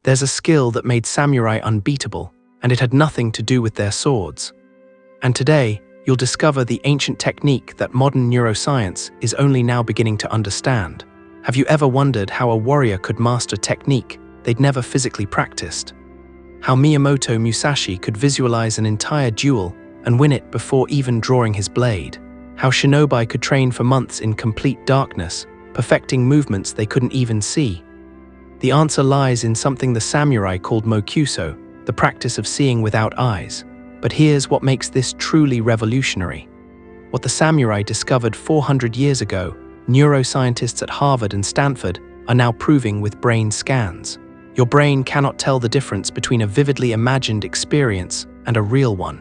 There's a skill that made samurai unbeatable, and it had nothing to do with their swords. And today, you'll discover the ancient technique that modern neuroscience is only now beginning to understand. Have you ever wondered how a warrior could master technique they'd never physically practiced? How Miyamoto Musashi could visualize an entire duel and win it before even drawing his blade? How shinobi could train for months in complete darkness, perfecting movements they couldn't even see? The answer lies in something the samurai called Mokuso, the practice of seeing without eyes. But here's what makes this truly revolutionary. What the samurai discovered 400 years ago, neuroscientists at Harvard and Stanford are now proving with brain scans. Your brain cannot tell the difference between a vividly imagined experience and a real one.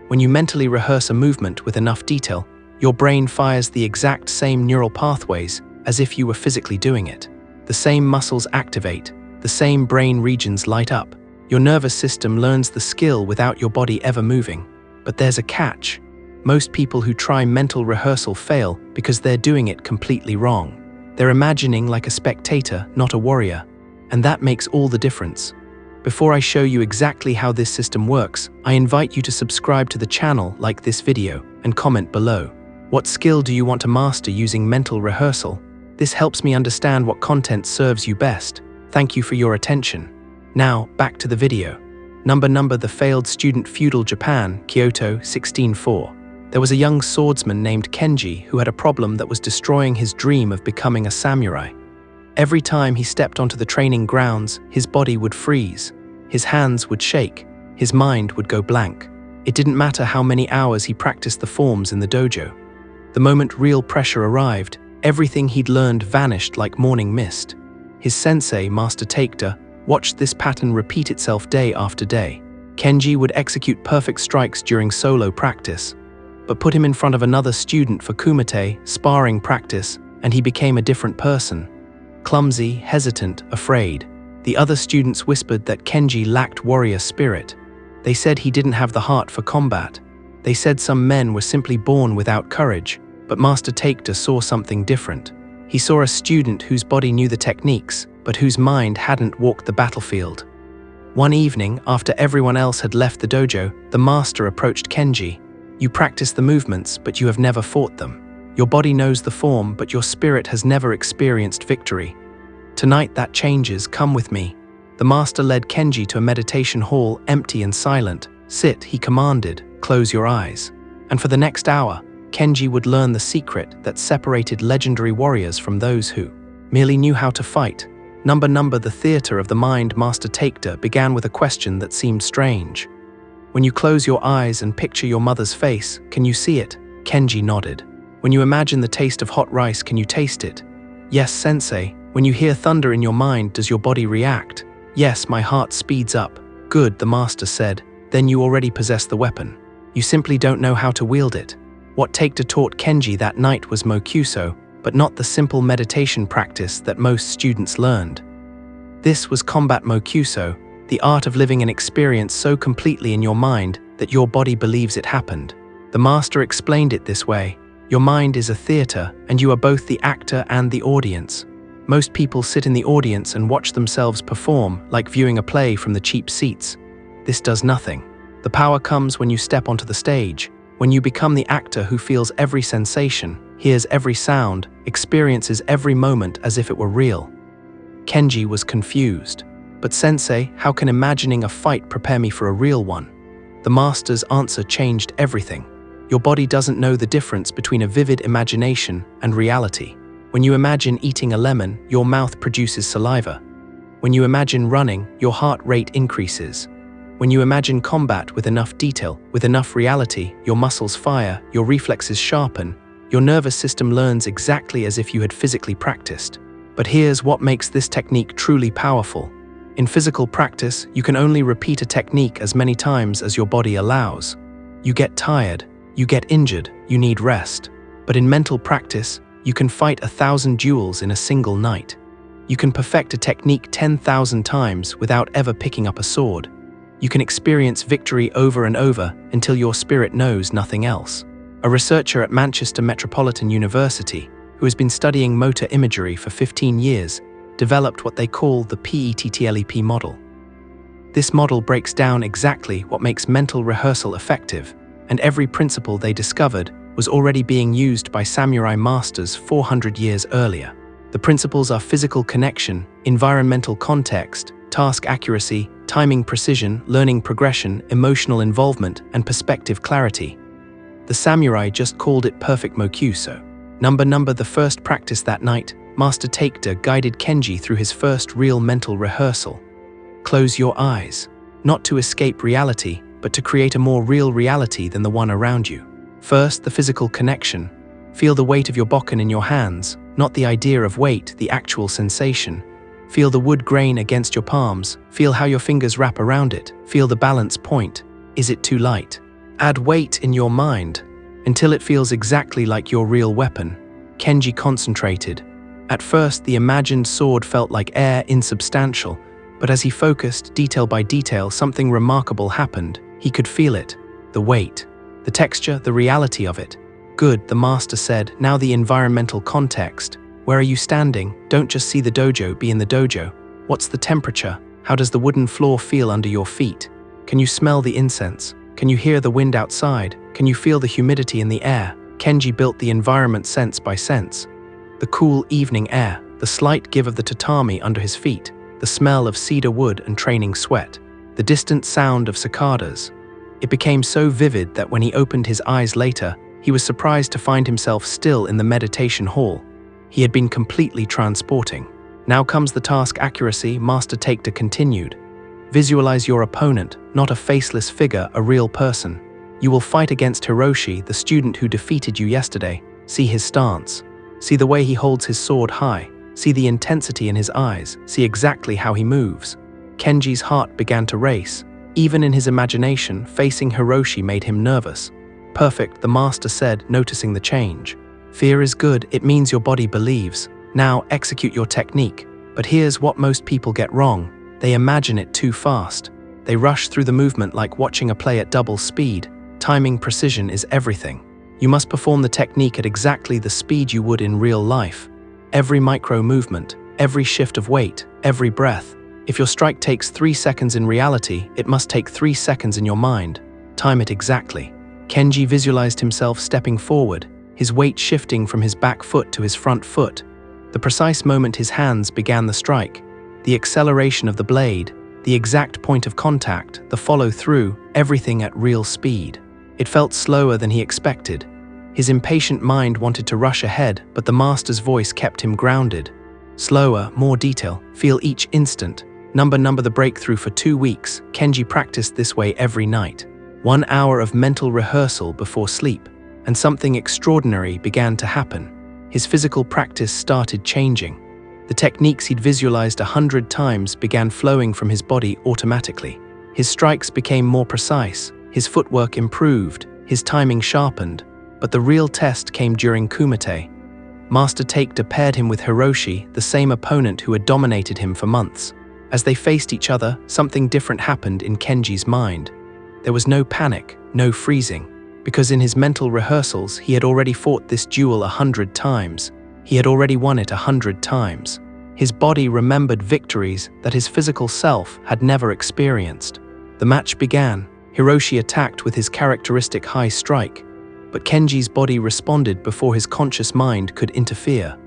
When you mentally rehearse a movement with enough detail, your brain fires the exact same neural pathways as if you were physically doing it. The same muscles activate, the same brain regions light up. Your nervous system learns the skill without your body ever moving. But there's a catch. Most people who try mental rehearsal fail because they're doing it completely wrong. They're imagining like a spectator, not a warrior. And that makes all the difference. Before I show you exactly how this system works, I invite you to subscribe to the channel, like this video, and comment below. What skill do you want to master using mental rehearsal? This helps me understand what content serves you best. Thank you for your attention. Now, back to the video. Number the failed student, feudal Japan, Kyoto, 1604. There was a young swordsman named Kenji who had a problem that was destroying his dream of becoming a samurai. Every time he stepped onto the training grounds, his body would freeze, his hands would shake, his mind would go blank. It didn't matter how many hours he practiced the forms in the dojo. The moment real pressure arrived, everything he'd learned vanished like morning mist. His sensei, Master Takeda, watched this pattern repeat itself day after day. Kenji would execute perfect strikes during solo practice, but put him in front of another student for kumite, sparring practice, and he became a different person. Clumsy, hesitant, afraid. The other students whispered that Kenji lacked warrior spirit. They said he didn't have the heart for combat. They said some men were simply born without courage, but Master Takeda saw something different. He saw a student whose body knew the techniques, but whose mind hadn't walked the battlefield. One evening, after everyone else had left the dojo, the master approached Kenji. You practice the movements, but you have never fought them. Your body knows the form, but your spirit has never experienced victory. Tonight that changes, come with me. The master led Kenji to a meditation hall, empty and silent. Sit, he commanded, close your eyes. And for the next hour, Kenji would learn the secret that separated legendary warriors from those who merely knew how to fight. The theater of the mind, Master Takeda began with a question that seemed strange. When you close your eyes and picture your mother's face, can you see it? Kenji nodded. When you imagine the taste of hot rice, can you taste it? Yes, sensei. When you hear thunder in your mind, does your body react? Yes, my heart speeds up. Good, the master said. Then you already possess the weapon. You simply don't know how to wield it. What Takeda taught Kenji that night was Mokuso, but not the simple meditation practice that most students learned. This was combat Mokuso, the art of living an experience so completely in your mind that your body believes it happened. The master explained it this way. Your mind is a theater, and you are both the actor and the audience. Most people sit in the audience and watch themselves perform, like viewing a play from the cheap seats. This does nothing. The power comes when you step onto the stage, when you become the actor who feels every sensation, hears every sound, experiences every moment as if it were real. Kenji was confused. But sensei, how can imagining a fight prepare me for a real one? The master's answer changed everything. Your body doesn't know the difference between a vivid imagination and reality. When you imagine eating a lemon, your mouth produces saliva. When you imagine running, your heart rate increases. When you imagine combat with enough detail, with enough reality, your muscles fire, your reflexes sharpen, your nervous system learns exactly as if you had physically practiced. But here's what makes this technique truly powerful. In physical practice, you can only repeat a technique as many times as your body allows. You get tired, you get injured, you need rest. But in mental practice, you can fight 1,000 duels in a single night. You can perfect a technique 10,000 times without ever picking up a sword. You can experience victory over and over until your spirit knows nothing else. A researcher at Manchester Metropolitan University, who has been studying motor imagery for 15 years, developed what they call the PETTLEP model. This model breaks down exactly what makes mental rehearsal effective, and every principle they discovered was already being used by samurai masters 400 years earlier. The principles are physical connection, environmental context, task accuracy, timing precision, learning progression, emotional involvement, and perspective clarity. The samurai just called it perfect Mokuso. The first practice that night, Master Takeda guided Kenji through his first real mental rehearsal. Close your eyes, not to escape reality, but to create a more real reality than the one around you. First, the physical connection. Feel the weight of your bokken in your hands, not the idea of weight, the actual sensation. Feel the wood grain against your palms, feel how your fingers wrap around it, feel the balance point. Is it too light? Add weight in your mind, until it feels exactly like your real weapon. Kenji concentrated. At first, the imagined sword felt like air, insubstantial, but as he focused, detail by detail, something remarkable happened. He could feel it. The weight, the texture, the reality of it. Good, the master said. Now the environmental context. Where are you standing? Don't just see the dojo, be in the dojo. What's the temperature? How does the wooden floor feel under your feet? Can you smell the incense? Can you hear the wind outside? Can you feel the humidity in the air? Kenji built the environment sense by sense. The cool evening air, the slight give of the tatami under his feet, the smell of cedar wood and training sweat, the distant sound of cicadas. It became so vivid that when he opened his eyes later, he was surprised to find himself still in the meditation hall. He had been completely transporting. Now comes the task accuracy, Master Takeda continued. Visualize your opponent, not a faceless figure, a real person. You will fight against Hiroshi, the student who defeated you yesterday. See his stance. See the way he holds his sword high. See the intensity in his eyes. See exactly how he moves. Kenji's heart began to race. Even in his imagination, facing Hiroshi made him nervous. Perfect, the master said, noticing the change. Fear is good, it means your body believes. Now execute your technique. But here's what most people get wrong. They imagine it too fast. They rush through the movement like watching a play at double speed. Timing precision is everything. You must perform the technique at exactly the speed you would in real life. Every micro movement, every shift of weight, every breath. If your strike takes 3 seconds in reality, it must take 3 seconds in your mind. Time it exactly. Kenji visualized himself stepping forward, his weight shifting from his back foot to his front foot. The precise moment his hands began the strike, the acceleration of the blade, the exact point of contact, the follow-through, everything at real speed. It felt slower than he expected. His impatient mind wanted to rush ahead, but the master's voice kept him grounded. Slower, more detail, feel each instant. Number the breakthrough for 2 weeks. Kenji practiced this way every night. 1 hour of mental rehearsal before sleep, and something extraordinary began to happen. His physical practice started changing. The techniques he'd visualized 100 times began flowing from his body automatically. His strikes became more precise, his footwork improved, his timing sharpened. But the real test came during Kumite. Master Takeda paired him with Hiroshi, the same opponent who had dominated him for months. As they faced each other, something different happened in Kenji's mind. There was no panic, no freezing, because in his mental rehearsals he had already fought this duel 100 times. He had already won it 100 times. His body remembered victories that his physical self had never experienced. The match began. Hiroshi attacked with his characteristic high strike, but Kenji's body responded before his conscious mind could interfere.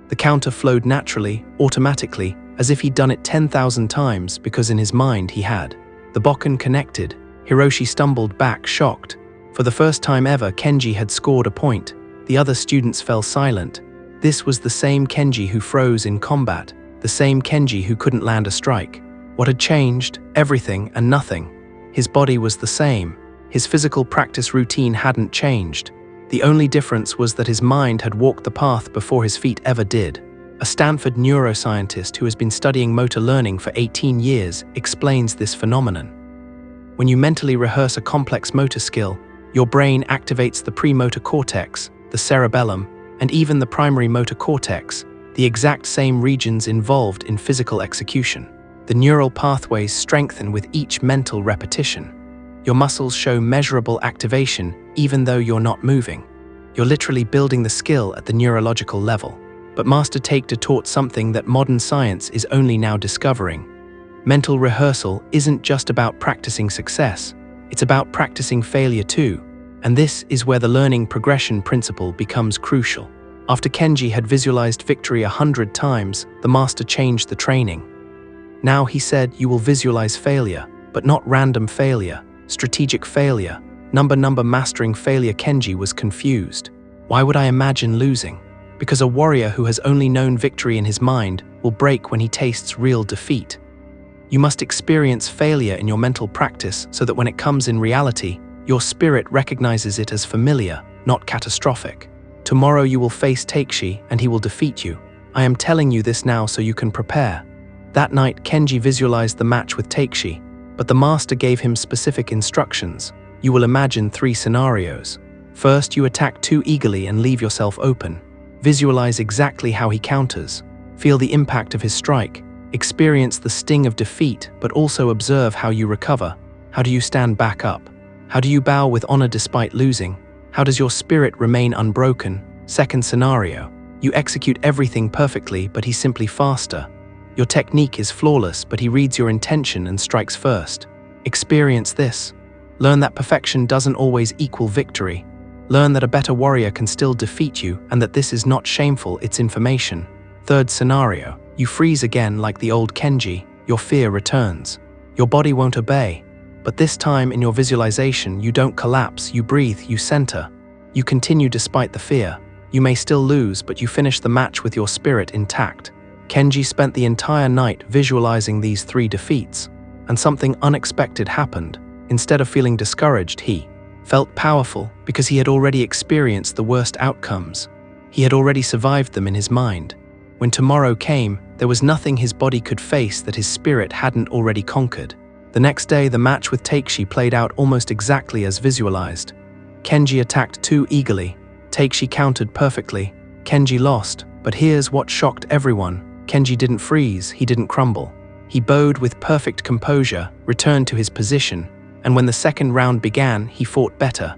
The counter flowed naturally, automatically, as if he'd done it 10,000 times because in his mind he had. The bokken connected. Hiroshi stumbled back, shocked. For the first time ever, Kenji had scored a point. The other students fell silent. This was the same Kenji who froze in combat, the same Kenji who couldn't land a strike. What had changed? Everything and nothing. His body was the same. His physical practice routine hadn't changed. The only difference was that his mind had walked the path before his feet ever did. A Stanford neuroscientist who has been studying motor learning for 18 years explains this phenomenon. When you mentally rehearse a complex motor skill, your brain activates the premotor cortex, the cerebellum, and even the primary motor cortex, the exact same regions involved in physical execution. The neural pathways strengthen with each mental repetition. Your muscles show measurable activation even though you're not moving. You're literally building the skill at the neurological level. But Master Takedo taught something that modern science is only now discovering. Mental rehearsal isn't just about practicing success, it's about practicing failure too. And this is where the learning progression principle becomes crucial. After Kenji had visualized victory 100 times, the master changed the training. Now he said, you will visualize failure, but not random failure, strategic failure, number mastering failure. Kenji was confused. Why would I imagine losing? Because a warrior who has only known victory in his mind will break when he tastes real defeat. You must experience failure in your mental practice so that when it comes in reality, your spirit recognizes it as familiar, not catastrophic. Tomorrow you will face Takeshi and he will defeat you. I am telling you this now so you can prepare. That night, Kenji visualized the match with Takeshi, but the master gave him specific instructions. You will imagine 3 scenarios. First, you attack too eagerly and leave yourself open. Visualize exactly how he counters. Feel the impact of his strike. Experience the sting of defeat, but also observe how you recover. How do you stand back up? How do you bow with honor despite losing? How does your spirit remain unbroken? Second scenario. You execute everything perfectly, but he's simply faster. Your technique is flawless, but he reads your intention and strikes first. Experience this. Learn that perfection doesn't always equal victory. Learn that a better warrior can still defeat you and that this is not shameful, it's information. Third scenario. You freeze again like the old Kenji. Your fear returns. Your body won't obey. But this time in your visualization, you don't collapse, you breathe, you center. You continue despite the fear. You may still lose, but you finish the match with your spirit intact. Kenji spent the entire night visualizing these 3 defeats, and something unexpected happened. Instead of feeling discouraged, he felt powerful because he had already experienced the worst outcomes. He had already survived them in his mind. When tomorrow came, there was nothing his body could face that his spirit hadn't already conquered. The next day, the match with Takeshi played out almost exactly as visualized. Kenji attacked too eagerly. Takeshi countered perfectly. Kenji lost, but here's what shocked everyone. Kenji didn't freeze, he didn't crumble. He bowed with perfect composure, returned to his position, and when the second round began, he fought better.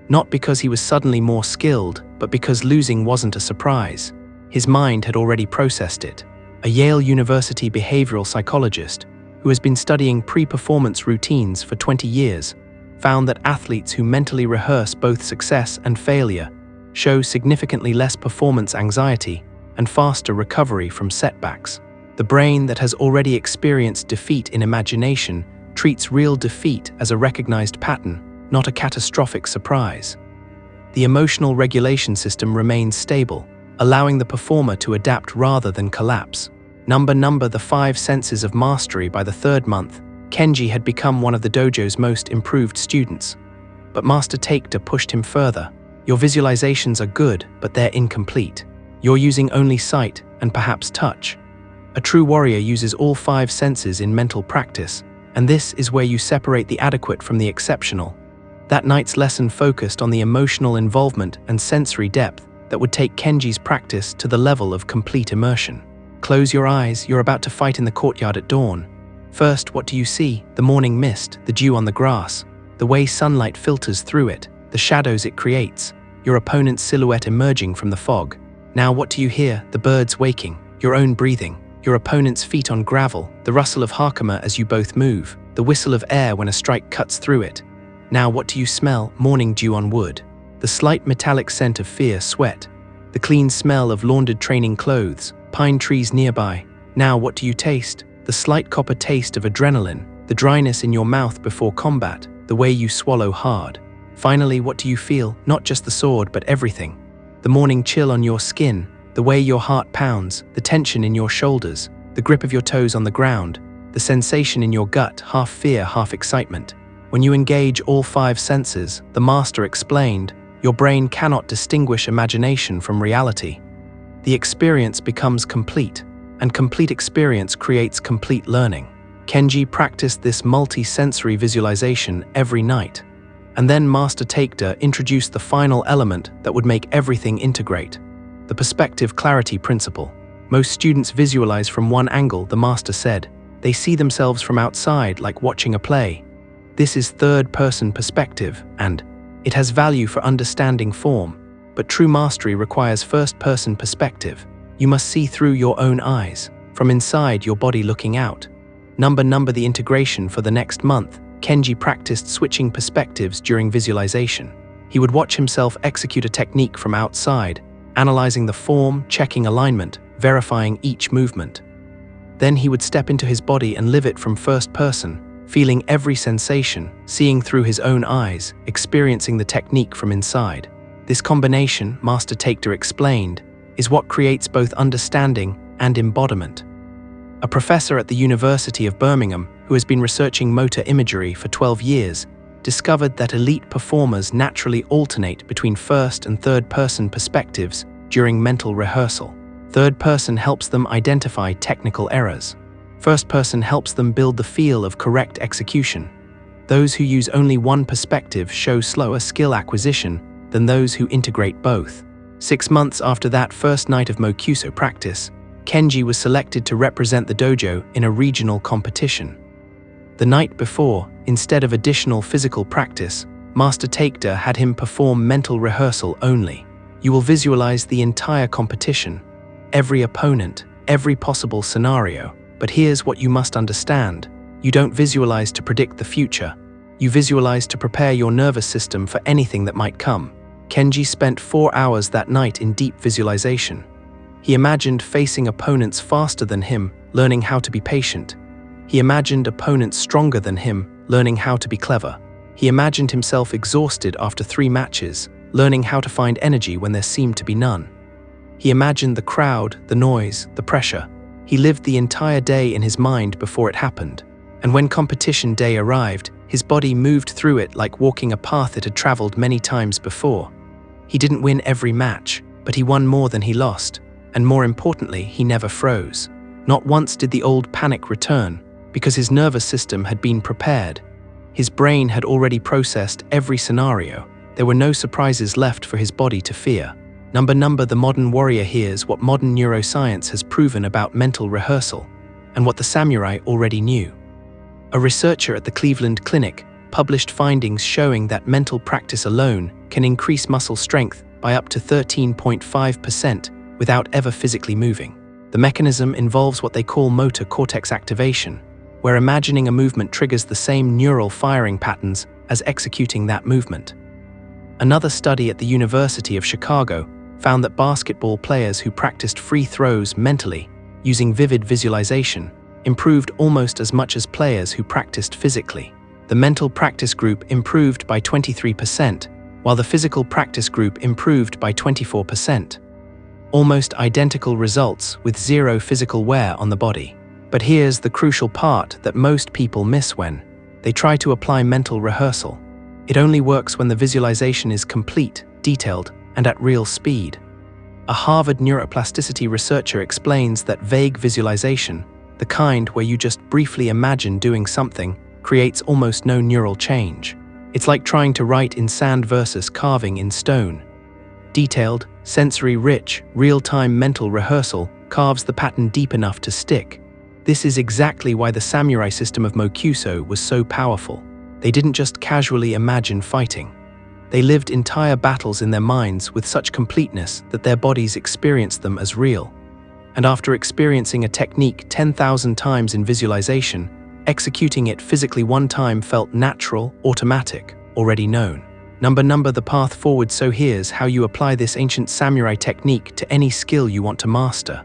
Not because he was suddenly more skilled, but because losing wasn't a surprise. His mind had already processed it. A Yale University behavioral psychologist, who has been studying pre-performance routines for 20 years, found that athletes who mentally rehearse both success and failure show significantly less performance anxiety and faster recovery from setbacks. The brain that has already experienced defeat in imagination treats real defeat as a recognized pattern, not a catastrophic surprise. The emotional regulation system remains stable, allowing the performer to adapt rather than collapse. The 5 senses of mastery. By the 3rd month, Kenji had become one of the dojo's most improved students. But Master Takedo pushed him further. Your visualizations are good, but they're incomplete. You're using only sight and perhaps touch. A true warrior uses all 5 senses in mental practice, and this is where you separate the adequate from the exceptional. That night's lesson focused on the emotional involvement and sensory depth that would take Kenji's practice to the level of complete immersion. Close your eyes, you're about to fight in the courtyard at dawn. First, what do you see? The morning mist, the dew on the grass, the way sunlight filters through it, the shadows it creates, your opponent's silhouette emerging from the fog. Now what do you hear? The birds waking, your own breathing, your opponent's feet on gravel, the rustle of hakama as you both move, the whistle of air when a strike cuts through it. Now what do you smell? Morning dew on wood, the slight metallic scent of fear sweat, the clean smell of laundered training clothes, pine trees nearby. Now what do you taste? The slight copper taste of adrenaline, the dryness in your mouth before combat, the way you swallow hard. Finally, what do you feel? Not just the sword, but everything. The morning chill on your skin, the way your heart pounds, the tension in your shoulders, the grip of your toes on the ground, the sensation in your gut, half fear, half excitement. When you engage all 5 senses, the master explained, your brain cannot distinguish imagination from reality. The experience becomes complete, and complete experience creates complete learning. Kenji practiced this multi-sensory visualization every night. And then Master Takedo introduced the final element that would make everything integrate: the perspective clarity principle. Most students visualize from one angle, the master said. They see themselves from outside, like watching a play. This is third-person perspective, and it has value for understanding form. But true mastery requires first-person perspective. You must see through your own eyes, from inside your body looking out. Number the integration for the next month, Kenji practiced switching perspectives during visualization. He would watch himself execute a technique from outside, analyzing the form, checking alignment, verifying each movement. Then he would step into his body and live it from first person, feeling every sensation, seeing through his own eyes, experiencing the technique from inside. This combination, Master Taekda explained, is what creates both understanding and embodiment. A professor at the University of Birmingham, who has been researching motor imagery for 12 years, discovered that elite performers naturally alternate between first and third-person perspectives during mental rehearsal. Third person helps them identify technical errors. First person helps them build the feel of correct execution. Those who use only one perspective show slower skill acquisition than those who integrate both. 6 months after that first night of Mokuso practice, Kenji was selected to represent the dojo in a regional competition. The night before, instead of additional physical practice, Master Taekda had him perform mental rehearsal only. You will visualize the entire competition, every opponent, every possible scenario. But here's what you must understand. You don't visualize to predict the future. You visualize to prepare your nervous system for anything that might come. Kenji spent 4 hours that night in deep visualization. He imagined facing opponents faster than him, learning how to be patient. He imagined opponents stronger than him, learning how to be clever. He imagined himself exhausted after 3 matches, learning how to find energy when there seemed to be none. He imagined the crowd, the noise, the pressure. He lived the entire day in his mind before it happened. And when competition day arrived, his body moved through it like walking a path it had traveled many times before. He didn't win every match, but he won more than he lost. And more importantly, he never froze. Not once did the old panic return, because his nervous system had been prepared. His brain had already processed every scenario. There were no surprises left for his body to fear. The modern warrior hears what modern neuroscience has proven about mental rehearsal, and what the samurai already knew. A researcher at the Cleveland Clinic published findings showing that mental practice alone can increase muscle strength by up to 13.5% without ever physically moving. The mechanism involves what they call motor cortex activation, where imagining a movement triggers the same neural firing patterns as executing that movement. Another study at the University of Chicago found that basketball players who practiced free throws mentally, using vivid visualization, improved almost as much as players who practiced physically. The mental practice group improved by 23%, while the physical practice group improved by 24%. Almost identical results with zero physical wear on the body. But here's the crucial part that most people miss when they try to apply mental rehearsal. It only works when the visualization is complete, detailed, and at real speed. A Harvard neuroplasticity researcher explains that vague visualization, the kind where you just briefly imagine doing something, creates almost no neural change. It's like trying to write in sand versus carving in stone. Detailed, sensory-rich, real-time mental rehearsal carves the pattern deep enough to stick. This is exactly why the samurai system of Mokuso was so powerful. They didn't just casually imagine fighting. They lived entire battles in their minds with such completeness that their bodies experienced them as real. And after experiencing a technique 10,000 times in visualization, executing it physically one time felt natural, automatic, already known. The path forward. So here's how you apply this ancient samurai technique to any skill you want to master.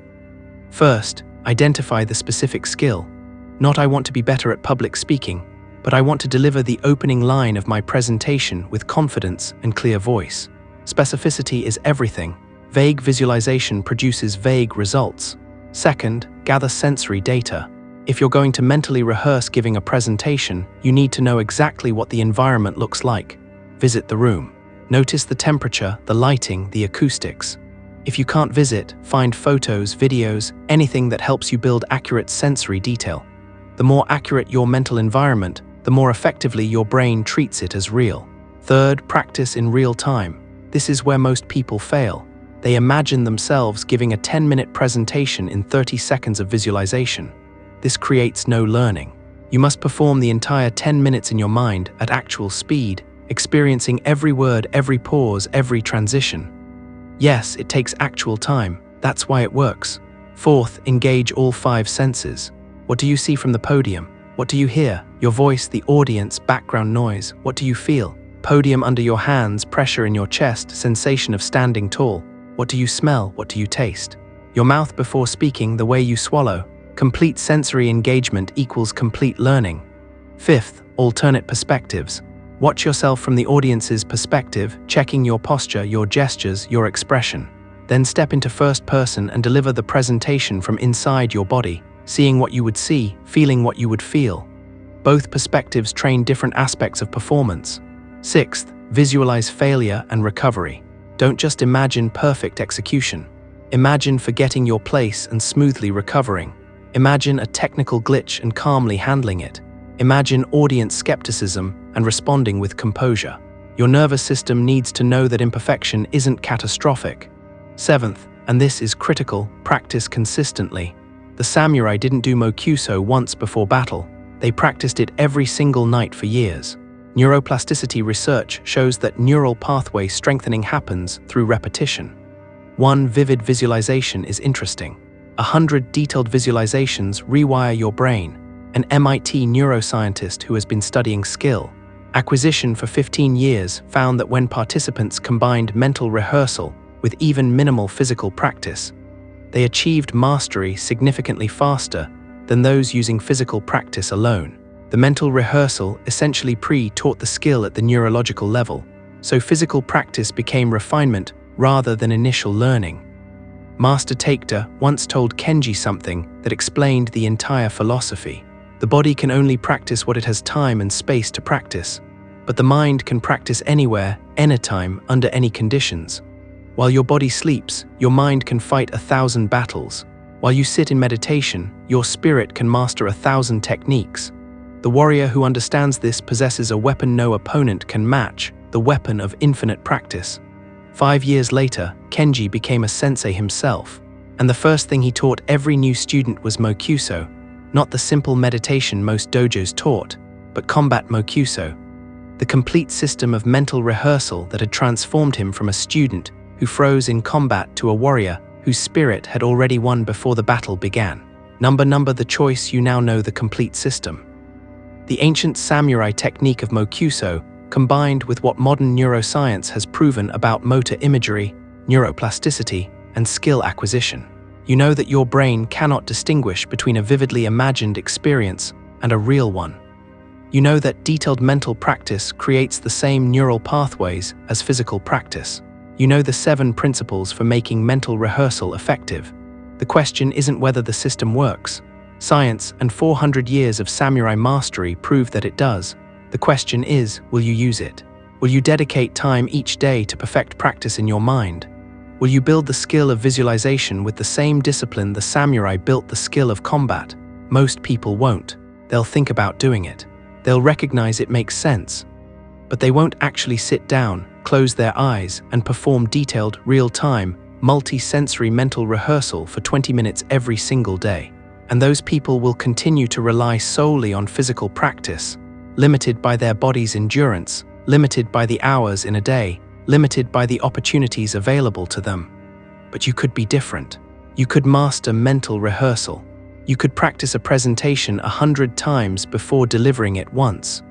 First, identify the specific skill. Not I want to be better at public speaking, but I want to deliver the opening line of my presentation with confidence and clear voice. Specificity is everything. Vague visualization produces vague results. Second, gather sensory data. If you're going to mentally rehearse giving a presentation, you need to know exactly what the environment looks like. Visit the room. Notice the temperature, the lighting, the acoustics. If you can't visit, find photos, videos, anything that helps you build accurate sensory detail. The more accurate your mental environment, the more effectively your brain treats it as real. Third, practice in real time. This is where most people fail. They imagine themselves giving a 10-minute presentation in 30 seconds of visualization. This creates no learning. You must perform the entire 10 minutes in your mind at actual speed, experiencing every word, every pause, every transition. Yes, it takes actual time, That's why it works. Fourth, engage all 5 senses. What do you see from the podium? What do you hear? Your voice, the audience, background noise. What do you feel? Podium under your hands, pressure in your chest, sensation of standing tall. What do you smell? What do you taste? Your mouth before speaking, the way you swallow. Complete sensory engagement equals complete learning. Fifth, alternate perspectives. Watch yourself from the audience's perspective, checking your posture, your gestures, your expression. Then step into first person and deliver the presentation from inside your body, seeing what you would see, feeling what you would feel. Both perspectives train different aspects of performance. Sixth, visualize failure and recovery. Don't just imagine perfect execution. Imagine forgetting your place and smoothly recovering. Imagine a technical glitch and calmly handling it. Imagine audience skepticism and responding with composure. Your nervous system needs to know that imperfection isn't catastrophic. Seventh, and this is critical, practice consistently. The samurai didn't do Mokuso once before battle. They practiced it every single night for years. Neuroplasticity research shows that neural pathway strengthening happens through repetition. One vivid visualization is interesting. 100 detailed visualizations rewire your brain. An MIT neuroscientist who has been studying skill acquisition for 15 years found that when participants combined mental rehearsal with even minimal physical practice, they achieved mastery significantly faster than those using physical practice alone. The mental rehearsal essentially pre-taught the skill at the neurological level, so physical practice became refinement rather than initial learning. Master Takeda once told Kenji something that explained the entire philosophy. The body can only practice what it has time and space to practice, but the mind can practice anywhere, anytime, under any conditions. While your body sleeps, your mind can fight 1,000 battles. While you sit in meditation, your spirit can master 1,000 techniques. The warrior who understands this possesses a weapon no opponent can match, the weapon of infinite practice. 5 years later, Kenji became a sensei himself, and the first thing he taught every new student was Mokuso, not the simple meditation most dojos taught, but combat Mokuso, the complete system of mental rehearsal that had transformed him from a student who froze in combat to a warrior whose spirit had already won before the battle began. Number the choice, you now know the complete system. The ancient samurai technique of Mokuso combined with what modern neuroscience has proven about motor imagery, neuroplasticity, and skill acquisition. You know that your brain cannot distinguish between a vividly imagined experience and a real one. You know that detailed mental practice creates the same neural pathways as physical practice. You know the 7 principles for making mental rehearsal effective. The question isn't whether the system works. Science and 400 years of samurai mastery prove that it does. The question is, will you use it? Will you dedicate time each day to perfect practice in your mind? Will you build the skill of visualization with the same discipline the samurai built the skill of combat? Most people won't. They'll think about doing it. They'll recognize it makes sense. But they won't actually sit down, close their eyes, and perform detailed, real-time, multi-sensory mental rehearsal for 20 minutes every single day. And those people will continue to rely solely on physical practice, limited by their body's endurance, limited by the hours in a day, limited by the opportunities available to them. But you could be different. You could master mental rehearsal. You could practice a presentation 100 times before delivering it once.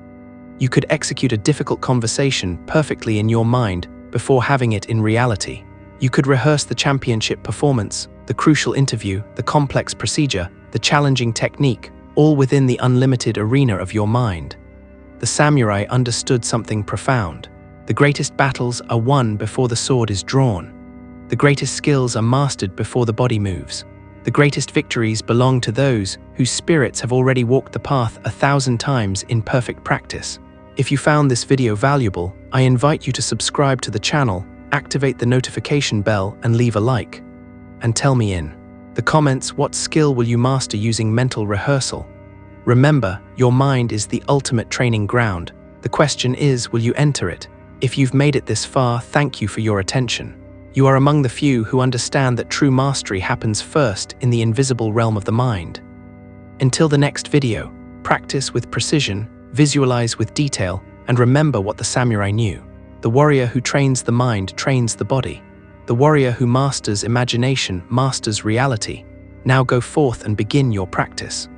You could execute a difficult conversation perfectly in your mind before having it in reality. You could rehearse the championship performance, the crucial interview, the complex procedure, the challenging technique, all within the unlimited arena of your mind. The samurai understood something profound. The greatest battles are won before the sword is drawn. The greatest skills are mastered before the body moves. The greatest victories belong to those whose spirits have already walked the path 1,000 times in perfect practice. If you found this video valuable, I invite you to subscribe to the channel, activate the notification bell, and leave a like. And tell me in the comments, what skill will you master using mental rehearsal? Remember, your mind is the ultimate training ground. The question is, will you enter it? If you've made it this far, thank you for your attention. You are among the few who understand that true mastery happens first in the invisible realm of the mind. Until the next video, practice with precision, visualize with detail, and remember what the samurai knew. The warrior who trains the mind trains the body. The warrior who masters imagination masters reality. Now go forth and begin your practice.